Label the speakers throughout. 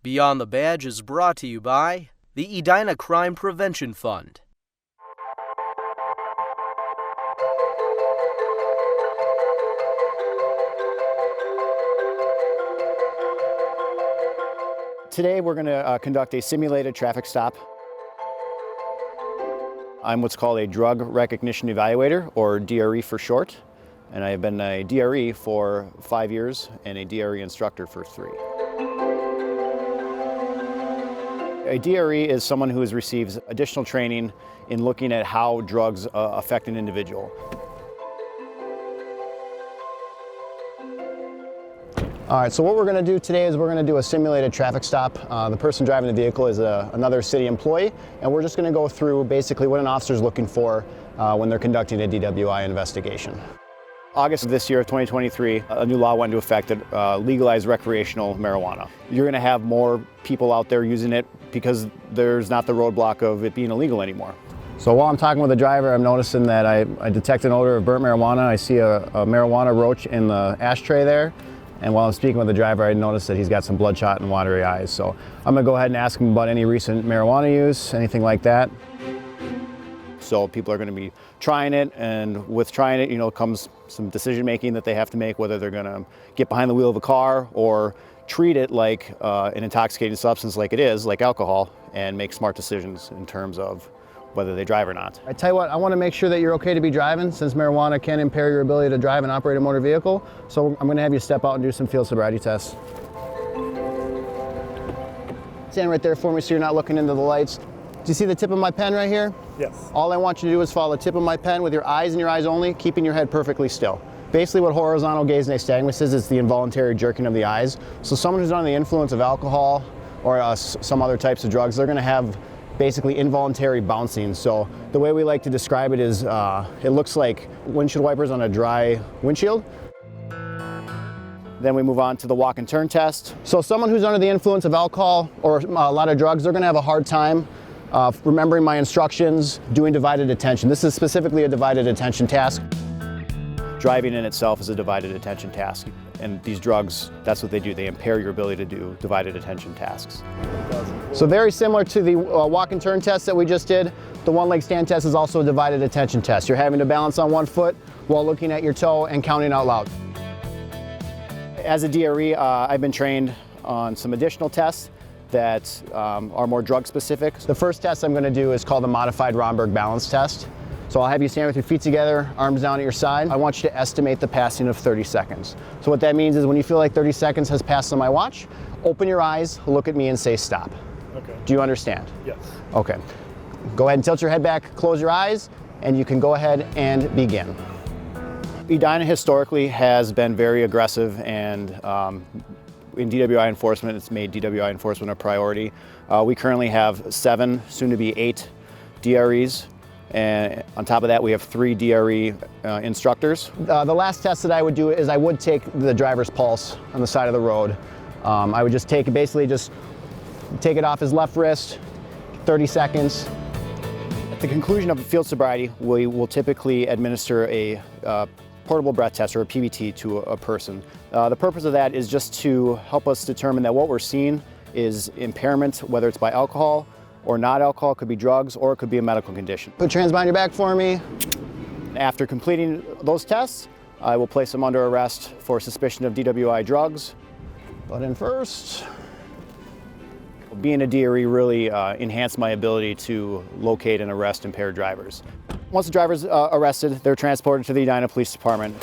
Speaker 1: Beyond the Badge is brought to you by the Edina Crime Prevention Fund.
Speaker 2: Today we're going to conduct a simulated traffic stop. I'm what's called a Drug Recognition Evaluator, or DRE for short, and I have been a DRE for 5 years and a DRE instructor for 3. A DRE is someone who receives additional training in looking at how drugs affect an individual.
Speaker 3: All right, so what we're going to do today is we're going to do a simulated traffic stop. The person driving the vehicle is another city employee, and we're just going to go through basically what an officer is looking for when they're conducting a DWI investigation.
Speaker 2: August of this year, 2023, a new law went into effect that legalized recreational marijuana. You're going to have more people out there using it because there's not the roadblock of it being illegal anymore.
Speaker 3: So while I'm talking with the driver, I'm noticing that I detect an odor of burnt marijuana. I see a marijuana roach in the ashtray there. And while I'm speaking with the driver, I noticed that he's got some bloodshot and watery eyes. So I'm gonna go ahead and ask him about any recent marijuana use, anything like that.
Speaker 2: So people are gonna be trying it, and with trying it, comes some decision making that they have to make, whether they're gonna get behind the wheel of a car or treat it like an intoxicating substance like it is, like alcohol, and make smart decisions in terms of whether they drive or not.
Speaker 3: I tell you what, I want to make sure that you're okay to be driving, since marijuana can impair your ability to drive and operate a motor vehicle. So I'm going to have you step out and do some field sobriety tests. Stand right there for me so you're not looking into the lights. Do you see the tip of my pen right here?
Speaker 4: Yes.
Speaker 3: All I want you to do is follow the tip of my pen with your eyes and your eyes only, keeping your head perfectly still. Basically what horizontal gaze nystagmus is the involuntary jerking of the eyes. So someone who's under the influence of alcohol or some other types of drugs, they're going to have basically involuntary bouncing. So the way we like to describe it is it looks like windshield wipers on a dry windshield.
Speaker 2: Then we move on to the walk and turn test.
Speaker 3: So someone who's under the influence of alcohol or a lot of drugs, they're going to have a hard time remembering my instructions, doing divided attention. This is specifically a divided attention task.
Speaker 2: Driving in itself is a divided attention task. And these drugs, that's what they do. They impair your ability to do divided attention tasks.
Speaker 3: So very similar to the walk and turn test that we just did, the one leg stand test is also a divided attention test. You're having to balance on one foot while looking at your toe and counting out loud.
Speaker 2: As a DRE, I've been trained on some additional tests that are more drug specific.
Speaker 3: The first test I'm going to do is called the modified Romberg balance test. So I'll have you stand with your feet together, arms down at your side. I want you to estimate the passing of 30 seconds. So what that means is when you feel like 30 seconds has passed on my watch, open your eyes, look at me and say stop.
Speaker 4: Okay.
Speaker 3: Do you understand?
Speaker 4: Yes.
Speaker 3: Okay. Go ahead and tilt your head back, close your eyes, and you can go ahead and begin.
Speaker 2: Edina historically has been very aggressive, and in DWI enforcement, it's made DWI enforcement a priority. We currently have 7, soon to be 8 DREs. And on top of that, we have 3 DRE instructors.
Speaker 3: The last test that I would do is I would take the driver's pulse on the side of the road. I would just take it off his left wrist, 30 seconds.
Speaker 2: At the conclusion of field sobriety, we will typically administer a portable breath test, or a PBT, to a person. The purpose of that is just to help us determine that what we're seeing is impairment, whether it's by alcohol or not alcohol, could be drugs, or it could be a medical condition.
Speaker 3: Put your hands behind your back for me.
Speaker 2: After completing those tests, I will place them under arrest for suspicion of DWI drugs.
Speaker 3: Butt in first.
Speaker 2: Being a DRE really enhanced my ability to locate and arrest impaired drivers. Once the driver's arrested, they're transported to the Edina Police Department.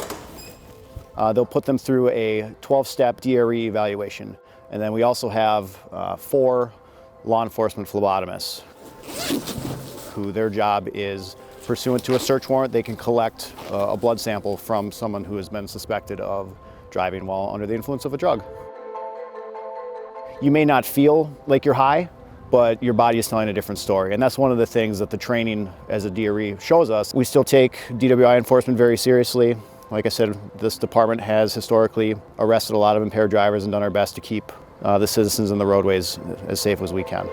Speaker 2: They'll put them through a 12-step DRE evaluation. And then we also have 4 law enforcement phlebotomists who their job is, pursuant to a search warrant, they can collect a blood sample from someone who has been suspected of driving while under the influence of a drug. You may not feel like you're high, but your body is telling a different story. And that's one of the things that the training as a DRE shows us. We still take DWI enforcement very seriously. Like I said, this department has historically arrested a lot of impaired drivers and done our best to keep the citizens and the roadways as safe as we can.